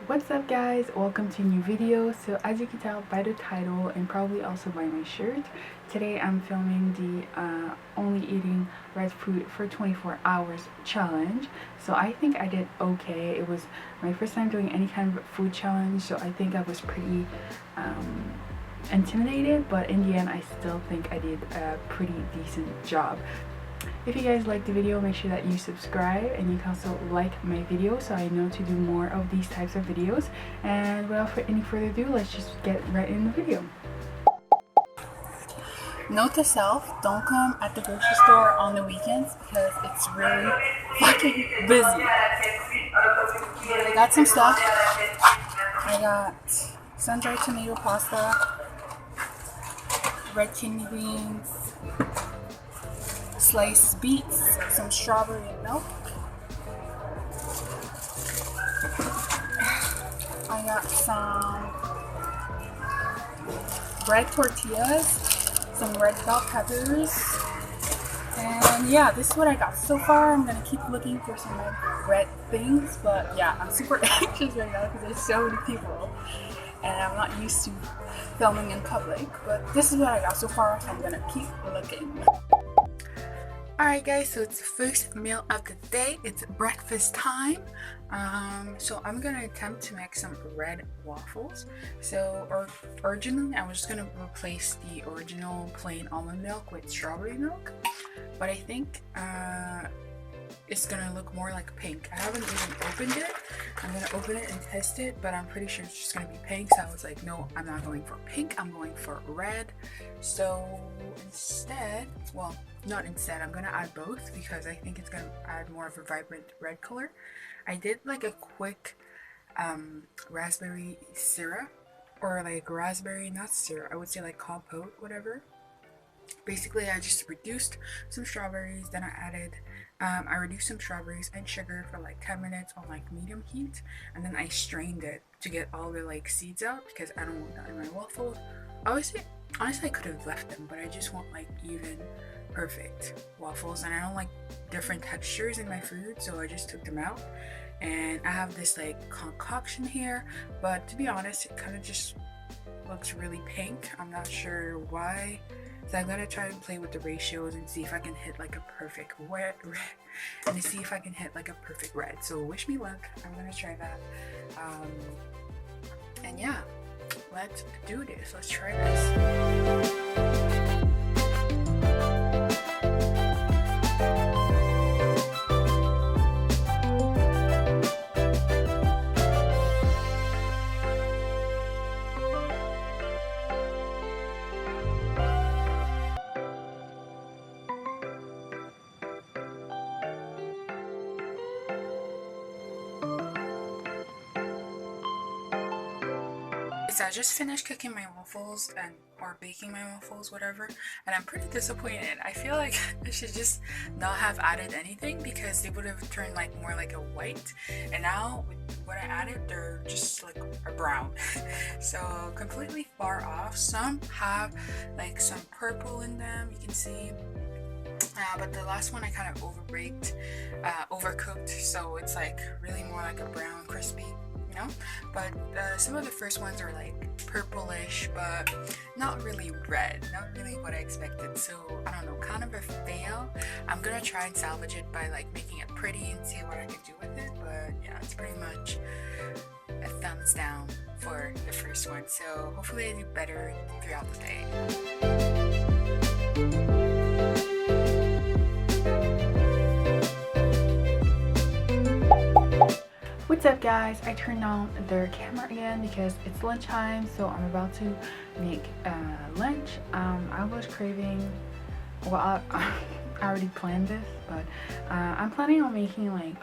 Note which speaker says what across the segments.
Speaker 1: What's up guys, welcome to a new video. So as you can tell by the title and probably also by my shirt, today I'm filming the only eating red food for 24 hours challenge. So I think I did okay. It was my first time doing any kind of food challenge, so I think I was pretty intimidated, but in the end I still think I did a pretty decent job. If you guys like the video, make sure that you subscribe and you can also like my video so I know to do more of these types of videos. And without any further ado, let's just get right in the video. Note to self, don't come at the grocery store on the weekends because it's really fucking busy. I got some stuff. I got sun-dried tomato pasta, red kidney beans, sliced beets, some strawberry milk. I got some red tortillas, some red bell peppers, and yeah, this is what I got so far. I'm gonna keep looking for some red things, but yeah, I'm super anxious right now because there's so many people and I'm not used to filming in public, but this is what I got so far, so I'm gonna keep looking. Alright guys, so it's the first meal of the day. It's breakfast time. So I'm gonna attempt to make some red waffles. So originally I was just gonna replace the original plain almond milk with strawberry milk, but I think it's gonna look more like pink. I haven't even opened it. I'm gonna open it and test it, but I'm pretty sure it's just gonna be pink. So I was like, no, I'm not going for pink, I'm going for red. So instead, well, not instead, I'm gonna add both because I think it's gonna add more of a vibrant red color. I did like a quick raspberry syrup, or like raspberry, not syrup, I would say like compote, whatever. Basically I just reduced some strawberries, then I reduced some strawberries and sugar for like 10 minutes on like medium heat, and then I strained it to get all the like seeds out because I don't want that in my waffles. Honestly I could have left them, but I just want like even perfect waffles, and I don't like different textures in my food, so I just took them out. And I have this like concoction here, but to be honest it kind of just looks really pink. I'm not sure why, so I'm gonna try and play with the ratios and see if I can hit like a perfect red and see if I can hit like a perfect red. So wish me luck, I'm gonna try that. And yeah, let's do this, let's try this. So I just finished cooking my waffles or baking my waffles, whatever, and I'm pretty disappointed. I feel like I should just not have added anything because they would have turned like more like a white, and now with what I added they're just like a brown. So completely far off. Some have like some purple in them, you can see. But the last one I kind of overcooked, so it's like really more like a brown crispy, you know. But some of the first ones are like purplish, but not really red, not really what I expected. So I don't know, kind of a fail. I'm gonna try and salvage it by like making it pretty and see what I can do with it. But yeah, it's pretty much a thumbs down for the first one. So hopefully I do better throughout the day. What's up guys, I turned on the camera again because it's lunchtime, so I'm about to make lunch. I was craving, well I already planned this, but I'm planning on making like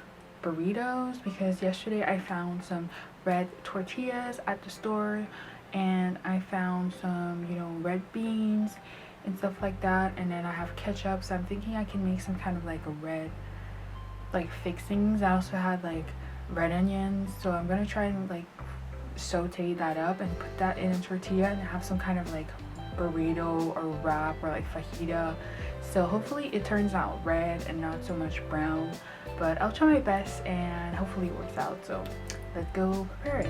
Speaker 1: burritos because yesterday I found some red tortillas at the store and I found some, you know, red beans and stuff like that, and then I have ketchup, so I'm thinking I can make some kind of like a red like fixings. I also had like red onions, so I'm gonna try and like saute that up and put that in a tortilla and have some kind of like burrito or wrap or like fajita. So hopefully it turns out red and not so much brown, but I'll try my best and hopefully it works out. So let's go prepare it.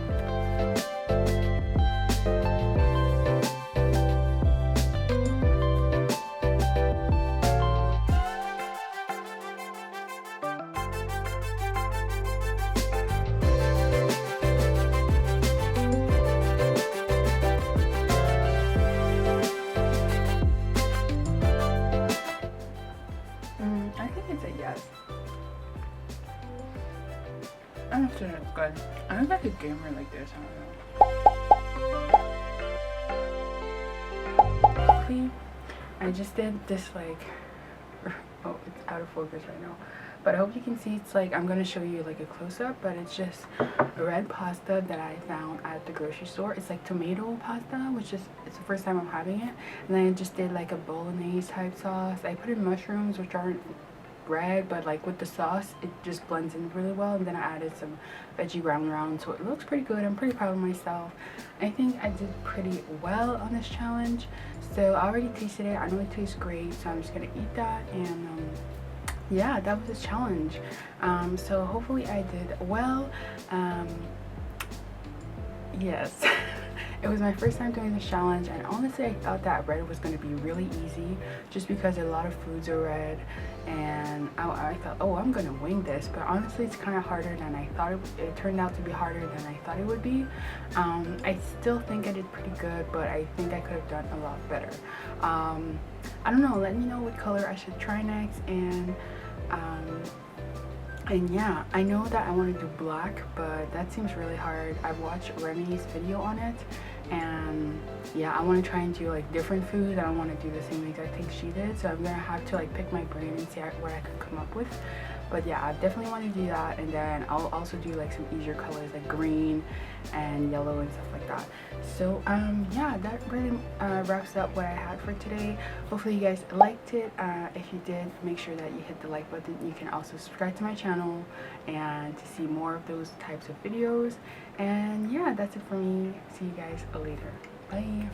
Speaker 1: I think it's a yes. I'm not sure it's good. I don't like a gamer like this. I don't know. I just did this like, oh, it's out of focus right now. But I hope you can see. It's like, I'm gonna show you like a close-up, but it's just a red pasta that I found at the grocery store. It's like tomato pasta, which is, it's the first time I'm having it. And then I just did like a bolognese type sauce. I put in mushrooms, which aren't red, but like with the sauce it just blends in really well. And then I added some veggie round, so it looks pretty good. I'm pretty proud of myself. I think I did pretty well on this challenge. So I already tasted it. I know it tastes great, so I'm just gonna eat that. And yeah, that was a challenge. So hopefully I did well. Yes. It was my first time doing this challenge, and honestly I thought that red was going to be really easy just because a lot of foods are red, and I thought, oh, I'm going to wing this, but honestly it's kind of harder than I thought. It turned out to be harder than I thought it would be. I still think I did pretty good, but I think I could have done a lot better. I don't know, let me know what color I should try next. And yeah, I know that I want to do black, but that seems really hard. I've watched Remy's video on it, and yeah, I want to try and do like different food. I don't want to do the same exact thing she did, so I'm gonna have to like pick my brain and see what I could come up with. But yeah, I definitely want to do that, and then I'll also do like some easier colors like green and yellow and stuff like that. So yeah, that really wraps up what I had for today. Hopefully you guys liked it. If you did, make sure that you hit the like button. You can also subscribe to my channel and to see more of those types of videos. And yeah, that's it for me. See you guys later. Bye.